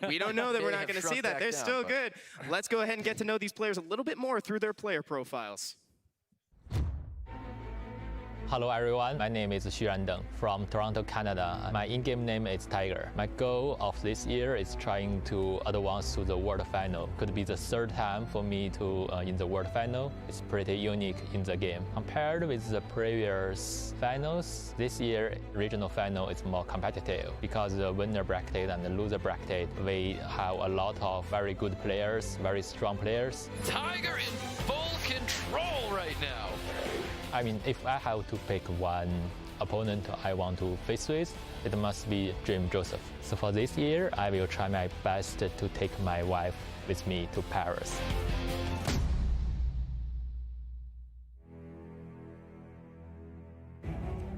We don't know that we're not going to see that. They're still good. Let's go ahead and get to know these players a little bit more through their player profiles. Hello everyone, my name is Xuran Deng from Toronto, Canada. My in-game name is Tiger. My goal of this year is trying to advance to the World Final. Could be the third time for me to in the World Final. It's pretty unique in the game. Compared with the previous finals, this year regional final is more competitive because the winner bracket and the loser bracket, we have a lot of very good players, very strong players. Tiger in full control right now. I mean, if I have to pick one opponent I want to face with, it must be drmzjoseph. So for this year, I will try my best to take my wife with me to Paris.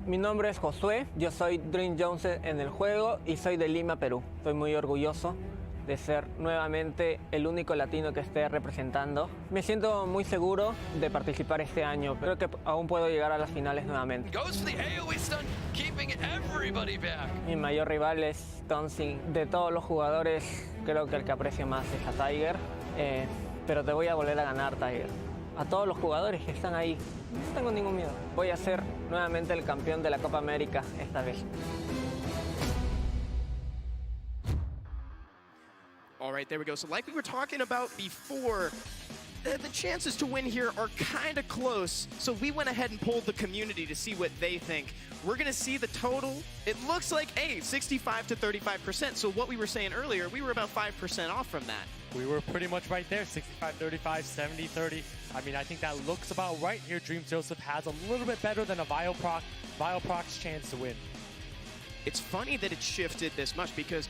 Mi nombre es Josué, yo soy drmzjoseph en el juego y soy de Lima, Perú. Estoy muy orgulloso de ser nuevamente el único latino que esté representando. Me siento muy seguro de participar este año. Creo que aún puedo llegar a las finales nuevamente. Goes for the AoE stun, keeping everybody back. Mi mayor rival es Tonsing. De todos los jugadores, creo que el que aprecio más es a Tiger. Pero te voy a volver a ganar, Tiger. A todos los jugadores que están ahí, no tengo ningún miedo. Voy a ser nuevamente el campeón de la Copa América esta vez. All right, there we go. So like we were talking about before, the chances to win here are kind of close. So we went ahead and polled the community to see what they think. We're going to see the total. It looks like, 65 to 35%. So what we were saying earlier, we were about 5% off from that. We were pretty much right there, 65-35, 70-30. I mean, I think that looks about right here. drmzjoseph has a little bit better than a Vile-Proc's chance to win. It's funny that it shifted this much because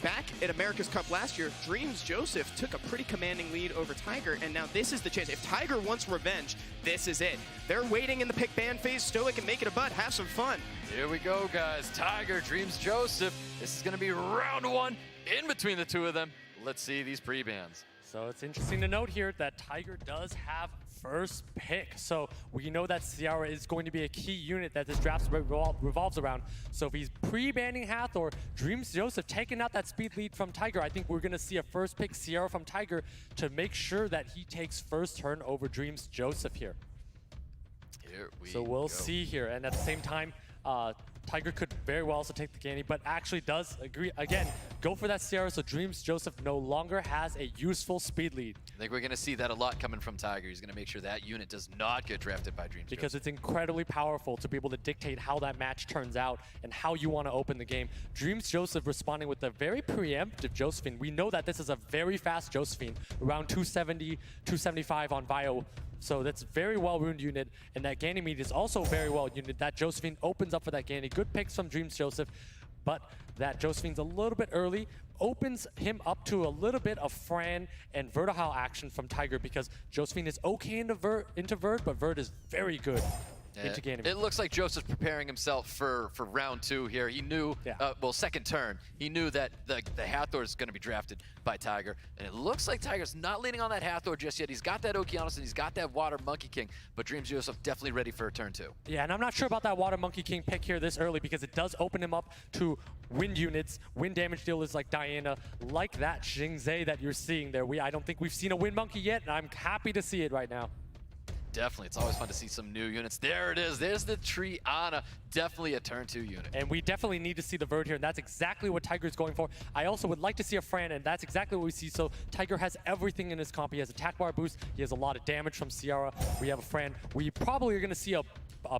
back at America's Cup last year, drmzjoseph took a pretty commanding lead over Tiger, and now this is the chance. If Tiger wants revenge, this is it. They're waiting in the pick ban phase. Stoic and make it a butt. Have some fun. Here we go, guys. Tiger, drmzjoseph. This is going to be round one in between the two of them. Let's see these pre-bans. So it's interesting to note here that Tiger does have first pick. So we know that Ciara is going to be a key unit that this draft revolves around. So if he's pre-banning Hathor, drmzjoseph taking out that speed lead from Tiger, I think we're going to see a first pick Ciara from Tiger to make sure that he takes first turn over drmzjoseph here. So we'll see here. And at the same time, Tiger could very well also take the Ganny, but actually does agree, again, go for that Ciara, so drmzjoseph no longer has a useful speed lead. I think we're going to see that a lot coming from Tiger. He's going to make sure that unit does not get drafted by drmzjoseph. Because it's incredibly powerful to be able to dictate how that match turns out and how you want to open the game. drmzjoseph responding with a very preemptive Josephine. We know that this is a very fast Josephine, around 270, 275 on Vio. So that's a very well-runed unit, and that Ganymede is also very well-unit. That Josephine opens up for that Ganny. Good picks from drmzjoseph, but that Josephine's a little bit early, opens him up to a little bit of Fran and Vertihile action from Tiger because Josephine is okay into Vert, but Vert is very good into Ganymede. It looks like Joseph's preparing himself for round two here. He knew, well, second turn, he knew that the Hathor is going to be drafted by Tiger. And it looks like Tiger's not leaning on that Hathor just yet. He's got that Okeanos and he's got that Water Monkey King, but drmzjoseph definitely ready for a turn two. Yeah, and I'm not sure about that Water Monkey King pick here this early because it does open him up to wind units, wind damage dealers like Diana, like that Xingzhe that you're seeing there. I don't think we've seen a Wind Monkey yet, and I'm happy to see it right now. Definitely. It's always fun to see some new units. There it is. There's the Triana. Definitely a turn two unit. And we definitely need to see the Vert here, and that's exactly what Tiger's going for. I also would like to see a Fran, and that's exactly what we see. So Tiger has everything in his comp. He has attack bar boost. He has a lot of damage from Ciara. We have a Fran. We probably are going to see a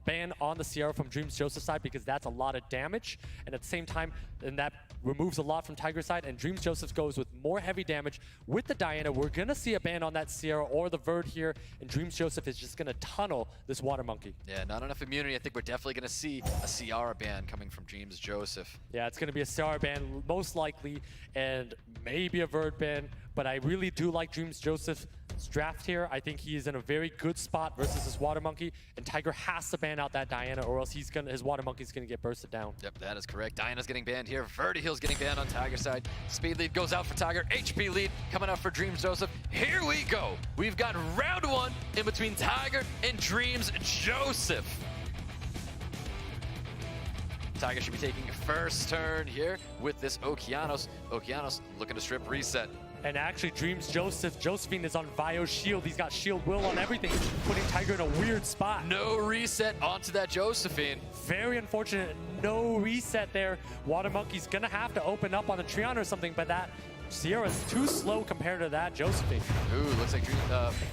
ban on the Ciara from drmzjoseph's side because that's a lot of damage, and at the same time, and that removes a lot from Tiger's side, and drmzjoseph goes with more heavy damage with the Diana. We're gonna see a ban on that Ciara or the Vert here, and drmzjoseph is just gonna tunnel this Water Monkey. Yeah, not enough immunity. I think we're definitely gonna see a Ciara ban coming from drmzjoseph. Yeah, it's gonna be a Ciara ban most likely, and maybe a Vert ban, but I really do like drmzjoseph's draft here. I think he is in a very good spot versus this Water Monkey, and Tiger has to ban out that Diana or else his Water Monkey's gonna get bursted down. Yep, that is correct. Diana's getting banned here. Vertihill's getting banned on Tiger's side. Speed lead goes out for Tiger. HP lead coming out for drmzjoseph. Here we go. We've got round one in between Tiger and drmzjoseph. Tiger should be taking first turn here with this Okeanos. Okeanos looking to strip reset. And actually, Josephine is on Vio's shield. He's got shield will on everything, putting Tiger in a weird spot. No reset onto that Josephine. Very unfortunate, no reset there. Water Monkey's gonna have to open up on the Triana or something, but that Sierra's too slow compared to that Josephine. Ooh, looks like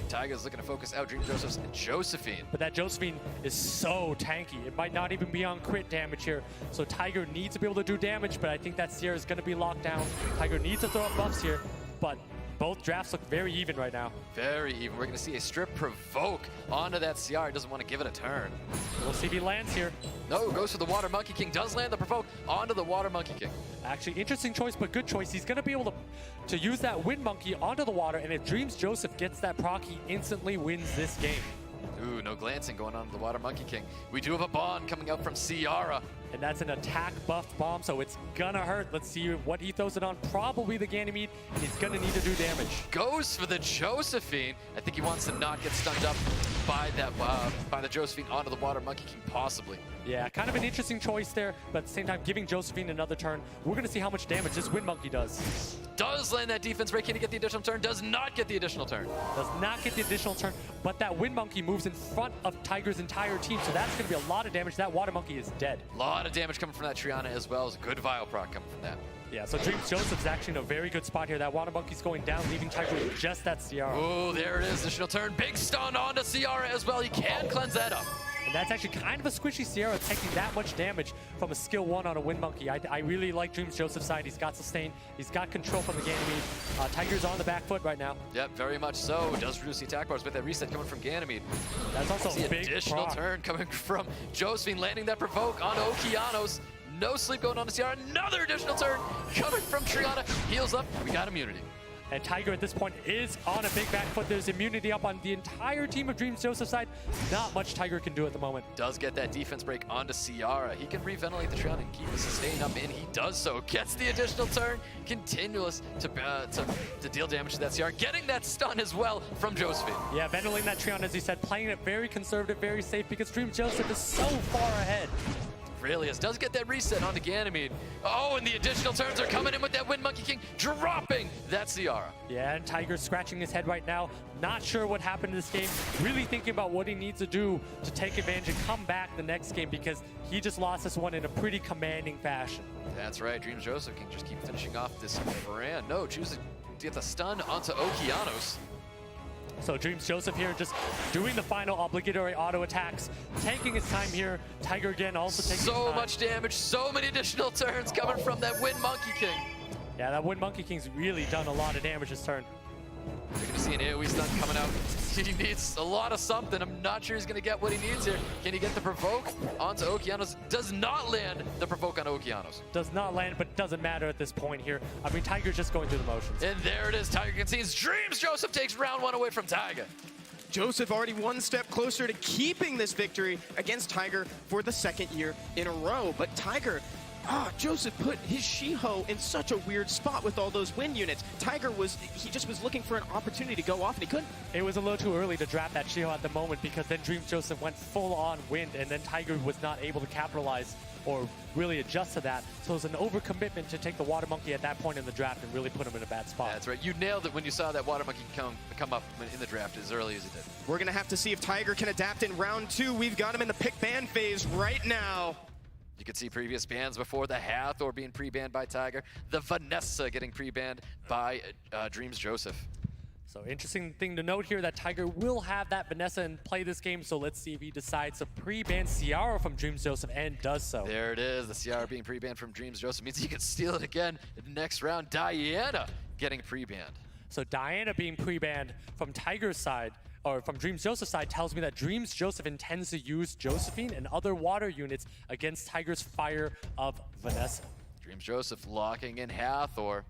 Tiger's looking to focus out Dream Joseph's Josephine. But that Josephine is so tanky. It might not even be on crit damage here. So Tiger needs to be able to do damage, but I think that Sierra's gonna be locked down. Tiger needs to throw up buffs here, but both drafts look very even right now. Very even. We're going to see a strip provoke onto that CR. He doesn't want to give it a turn. We'll see if he lands here. No, goes for the Water Monkey King. Does land the provoke onto the Water Monkey King. Actually, interesting choice, but good choice. He's going to be able to use that Wind Monkey onto the water, and if Dreams Joseph gets that proc, he instantly wins this game. Ooh, no glancing going on to the Water Monkey King. We do have a bond coming out from Ciara. And that's an attack buffed bomb, so it's gonna hurt. Let's see what he throws it on. Probably the Ganymede, and he's gonna need to do damage. Goes for the Josephine. I think he wants to not get stunned up by that by the Josephine onto the Water Monkey King, possibly. Yeah, kind of an interesting choice there, but at the same time, giving Josephine another turn. We're gonna see how much damage this Wind Monkey does. Does land that defense break. Can he get the additional turn? Does not get the additional turn. Does not get the additional turn, but that Wind Monkey moves in front of Tiger's entire team, so that's gonna be a lot of damage. That Water Monkey is dead. A lot of damage coming from that Triana as well as a good Vile proc coming from that. Yeah, so Dreams Joseph's actually in a very good spot here. That Water Monkey's going down, leaving Tiger with just that Ciara. Oh, there it is. Additional turn. Big stun onto Ciara as well. He can cleanse that up. And that's actually kind of a squishy Sierra taking that much damage from a skill 1 on a Wind Monkey. I really like Dreams Joseph's side. He's got sustain. He's got control from the Ganymede. Tiger's on the back foot right now. Yep, very much so. Does reduce the attack bars with that reset coming from Ganymede. That's also the a big additional proc. turn coming from Josephine, landing that provoke onto Okeanos. No sleep going on to Ciara. Another additional turn coming from Triana. Heals up. We got immunity. And Tiger at this point is on a big back foot. There's immunity up on the entire team of Dreams Joseph's side. Not much Tiger can do at the moment. Does get that defense break onto Ciara. He can reventilate the Triana and keep the sustain up, and he does so. Gets the additional turn. Continuous to deal damage to that Ciara. Getting that stun as well from Josephine. Yeah, ventilating that Triana, as he said, playing it very conservative, very safe, because Dreams Joseph is so far ahead. Really is. Does get that reset onto Ganymede. Oh, and the additional turns are coming in with that Wind Monkey King, dropping that Ciara. Yeah, and Tiger's scratching his head right now. Not sure what happened in this game. Really thinking about what he needs to do to take advantage and come back the next game, because he just lost this one in a pretty commanding fashion. That's right. Dreams Joseph can just keep finishing off this brand. No, choosing to get the stun onto Okeanos. So Dreams Joseph here just doing the final obligatory auto attacks, taking his time here. Tiger again also taking his time. So much damage, so many additional turns coming from that Wind Monkey King. Yeah, that Wind Monkey King's really done a lot of damage this turn. You're going to see an AoE stun coming out. He needs a lot of something. I'm not sure he's going to get what he needs here. Can he get the provoke onto Okeanos? Does not land the provoke on Okeanos. Does not land, but doesn't matter at this point here. I mean, Tiger's just going through the motions. And there it is. Tiger concedes. Dreams Joseph takes round 1 away from Tiger. Joseph already one step closer to keeping this victory against Tiger for the 2nd year in a row. But Tiger, Joseph put his Shiho in such a weird spot with all those wind units. Tiger he just was looking for an opportunity to go off and he couldn't. It was a little too early to draft that Shiho at the moment, because then Dreams Joseph went full on wind, and then Tiger was not able to capitalize or really adjust to that. So it was an overcommitment to take the Water Monkey at that point in the draft and really put him in a bad spot. That's right. You nailed it when you saw that Water Monkey come up in the draft as early as he did. We're going to have to see if Tiger can adapt in round 2. We've got him in the pick ban phase right now. You could see previous bans before, the Hathor being pre-banned by Tiger, the Vanessa getting pre-banned by Dreams Joseph. So interesting thing to note here that Tiger will have that Vanessa and play this game, so let's see if he decides to pre-ban Ciara from Dreams Joseph, and does so. There it is, the Ciara being pre-banned from Dreams Joseph means he can steal it again in the next round. Diana getting pre-banned. So Diana being pre-banned from Tiger's side, or from Dreams Joseph's side, tells me that Dreams Joseph intends to use Josephine and other water units against Tiger's Fire of Vanessa. Dreams Joseph locking in Hathor.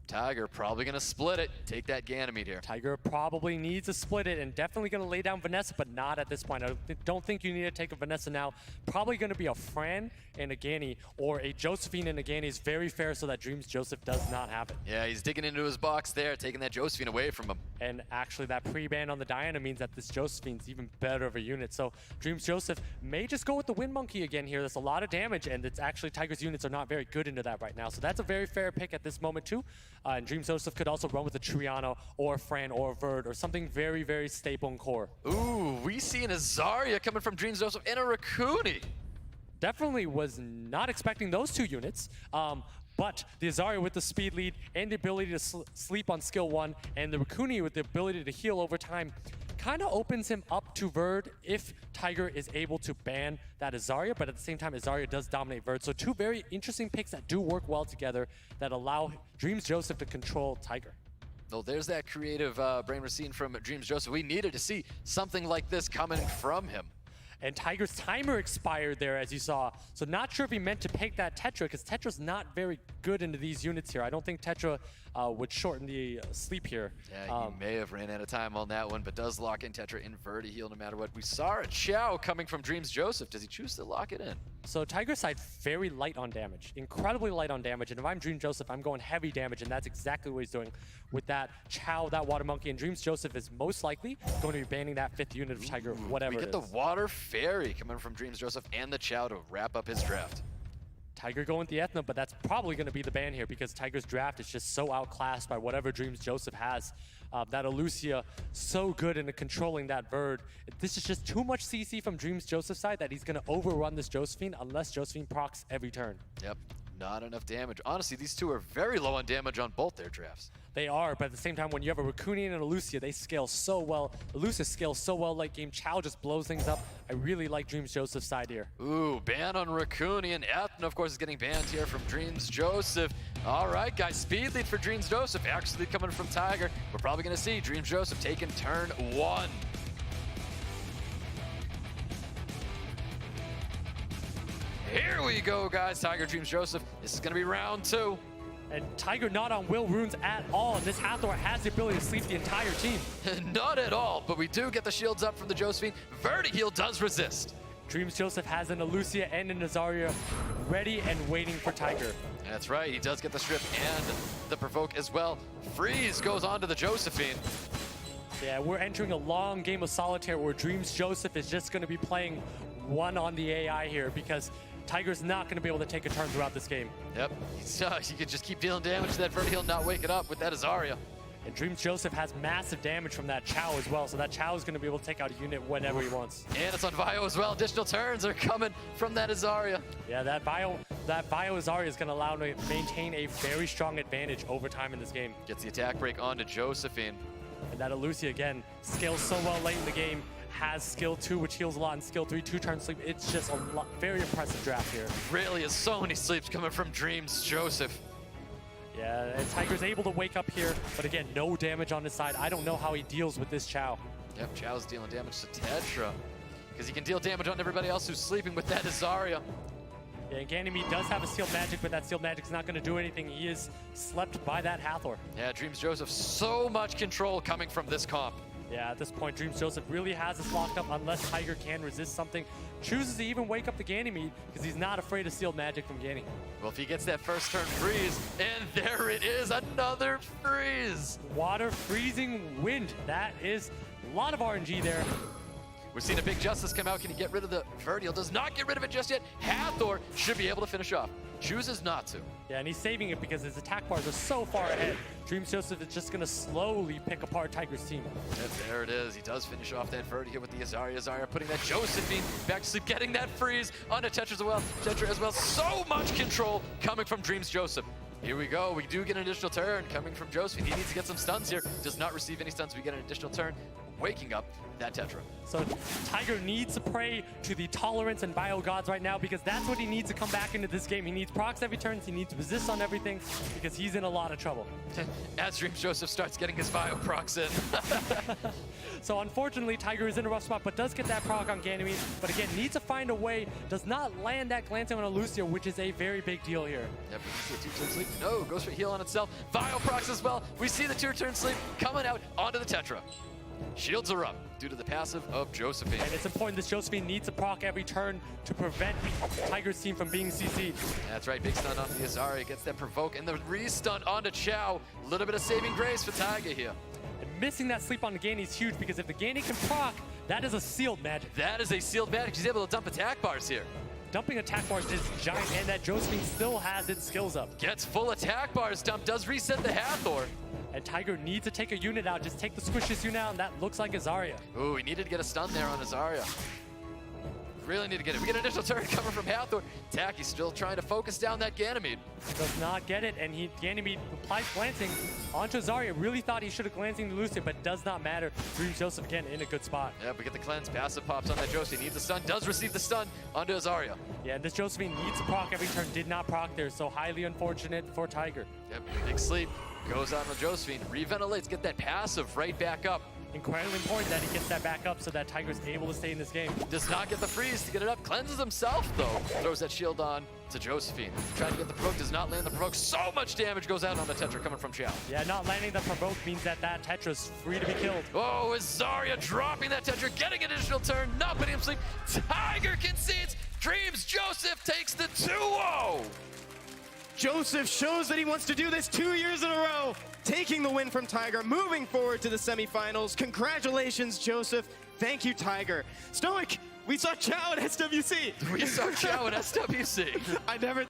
Tiger probably gonna split it, take that Ganymede here. Tiger probably needs to split it and definitely going to lay down Vanessa, but not at this point. I don't think you need to take a Vanessa now. Probably going to be a Fran and a Ganny, or a Josephine and a Ganny is very fair so that drmzjoseph does not have it. Yeah, he's digging into his box there, taking that Josephine away from him. And actually that pre-ban on the Diana means that this Josephine's even better of a unit. So drmzjoseph may just go with the Wind Monkey again here. That's a lot of damage, and it's actually Tiger's units are not very good into that right now. So that's a very fair pick at this moment too. And drmzjoseph could also run with a Triana or a Fran or a Verd or something very, very staple in core. Ooh, we see an Azaria coming from drmzjoseph and a Raccoony. Definitely was not expecting those two units. But the Azaria with the speed lead and the ability to sleep on skill 1, and the Raccoony with the ability to heal over time kind of opens him up to Verd if Tiger is able to ban that Azaria, but at the same time, Azaria does dominate Verd. So two very interesting picks that do work well together that allow drmzjoseph to control Tiger. Well, there's that creative brain scene from drmzjoseph. We needed to see something like this coming from him. And Tiger's timer expired there, as you saw. So not sure if he meant to pick that Tetra, because Tetra's not very good into these units here. I don't think Tetra would shorten the sleep here. Yeah, he may have ran out of time on that one, but does lock in Tetra, invert a heal no matter what. We saw a Chow coming from drmzjoseph. Does he choose to lock it in? So Tiger's side very light on damage, incredibly light on damage. And if I'm drmzjoseph, I'm going heavy damage, and that's exactly what he's doing with that Chow, that Water Monkey. And drmzjoseph is most likely going to be banning that 5th unit of Tiger, whatever We get the Water Fairy coming from drmzjoseph and the Chow to wrap up his draft. Tiger going with the Ethna, but that's probably going to be the ban here because Tiger's draft is just so outclassed by whatever drmzjoseph has. That Alucia so good in controlling that Verd. This is just too much CC from drmzjoseph's side that he's going to overrun this Josephine unless Josephine procs every turn. Yep, not enough damage. Honestly, these two are very low on damage on both their drafts. They are, but at the same time, when you have a Raccoonian and a Lucia, they scale so well. Lucia scales so well late game. Chow just blows things up. I really like drmzjoseph's side here. Ooh, ban on Raccoonian. Ethna, of course, is getting banned here from drmzjoseph. All right, guys, speed lead for drmzjoseph. Actually coming from Tiger. We're probably going to see drmzjoseph taking turn 1. Here we go, guys. Tiger, drmzjoseph. This is going to be round 2. And Tiger not on Will Runes at all, and this Hathor has the ability to sleep the entire team. Not at all, but we do get the shields up from the Josephine. Verdi heal does resist. drmzjoseph has an Alucia and an Azaria ready and waiting for Tiger. That's right, he does get the strip and the provoke as well. Freeze goes on to the Josephine. Yeah, we're entering a long game of solitaire where drmzjoseph is just going to be playing one on the AI here because Tiger's not going to be able to take a turn throughout this game. Yep, he could just keep dealing damage to that Verdi heal, not wake it up with that Azaria. And drmzjoseph has massive damage from that Chow as well, so that Chow is going to be able to take out a unit whenever he wants. And it's on Vio as well. Additional turns are coming from that Azaria. Yeah, that Vio Azaria is going to allow him to maintain a very strong advantage over time in this game. Gets the attack break onto Josephine. And that Alucia, again, scales so well late in the game. Has skill 2, which heals a lot, and skill 3, 2-turn sleep. It's just a very impressive draft here. Really is so many sleeps coming from drmzjoseph. Yeah, and Tiger's able to wake up here, but again, no damage on his side. I don't know how he deals with this Chow. Yep, Chow's dealing damage to Tetra, because he can deal damage on everybody else who's sleeping with that Azaria. Yeah, and Ganymede does have a sealed magic, but that sealed magic's not going to do anything. He is slept by that Hathor. Yeah, drmzjoseph, so much control coming from this comp. Yeah, at this point, drmzjoseph really has us locked up unless Tiger can resist something. Chooses to even wake up the Ganymede because he's not afraid of sealed magic from Ganny. Well, if he gets that first turn freeze, and there it is, another freeze. Water freezing wind. That is a lot of RNG there. We've seen a big Justice come out. Can he get rid of the Verdial? Does not get rid of it just yet. Hathor should be able to finish off. Chooses not to. Yeah, and he's saving it because his attack bars are so far ahead. drmzjoseph is just going to slowly pick apart Tiger's team. And there it is. He does finish off that Vertigo with the Azaria. Azaria putting that Josephine back to sleep, getting that freeze onto Tetra as well. Tetra as well. So much control coming from drmzjoseph. Here we go. We do get an additional turn coming from Josephine. He needs to get some stuns here. Does not receive any stuns. We get an additional turn. waking up that Tetra. So Tiger needs to pray to the tolerance and bio gods right now because that's what he needs to come back into this game. He needs procs every turn, he needs to resist on everything because he's in a lot of trouble. As drmzjoseph starts getting his bio procs in. So unfortunately, Tiger is in a rough spot, but does get that proc on Ganymede. But again, needs to find a way, does not land that glancing on a Lucio, which is a very big deal here. Yep, we see a 2-turn sleep. No, goes for heal on itself. Bio procs as well. We see the 2-turn sleep coming out onto the Tetra. Shields are up due to the passive of Josephine. And it's important this Josephine needs to proc every turn to prevent Tiger's team from being CC'd. That's right, big stun onto the Azaria, gets that provoke, and the re-stun onto Chow. A little bit of saving grace for Tiger here. And missing that sleep on the Gany is huge because if the Gany can proc, that is a sealed magic. That is a sealed magic. She's able to dump attack bars here. Dumping attack bars is giant, and that Josephine still has its skills up. Gets full attack bars dump, does reset the Hathor. And Tiger needs to take a unit out. Just take the squishes unit out, and that looks like Azaria. Ooh, we needed to get a stun there on Azaria. Really need to get it. We get an initial turn coming from Hathor. Taki's still trying to focus down that Ganymede. Does not get it, and Ganymede applies glancing onto Azaria. Really thought he should have glancing to Lucian, but does not matter. drmzjoseph again in a good spot. Yeah, we get the cleanse. Passive pops on that Josephine. Needs a stun. Does receive the stun onto Azaria. Yeah, this Josephine needs to proc every turn. Did not proc there, so highly unfortunate for Tiger. Yep, big sleep. Goes on with Josephine. Reventilates. Get that passive right back up. Incredibly important that he gets that back up so that Tiger's able to stay in this game. Does not get the freeze to get it up. Cleanses himself, though. Throws that shield on to Josephine. Trying to get the provoke. Does not land the provoke. So much damage goes out on the Tetra coming from Xiao. Yeah, not landing the provoke means that that Tetra's free to be killed. Oh, Azaria dropping that Tetra. Getting an additional turn. Not putting him to sleep. Tiger concedes. drmzjoseph takes the 2-0. Joseph shows that he wants to do this 2 years in a row, taking the win from Tiger, moving forward to the semifinals. Congratulations, Joseph. Thank you, Tiger. Stoic, we saw Chow at SWC. We saw Chow at SWC. I never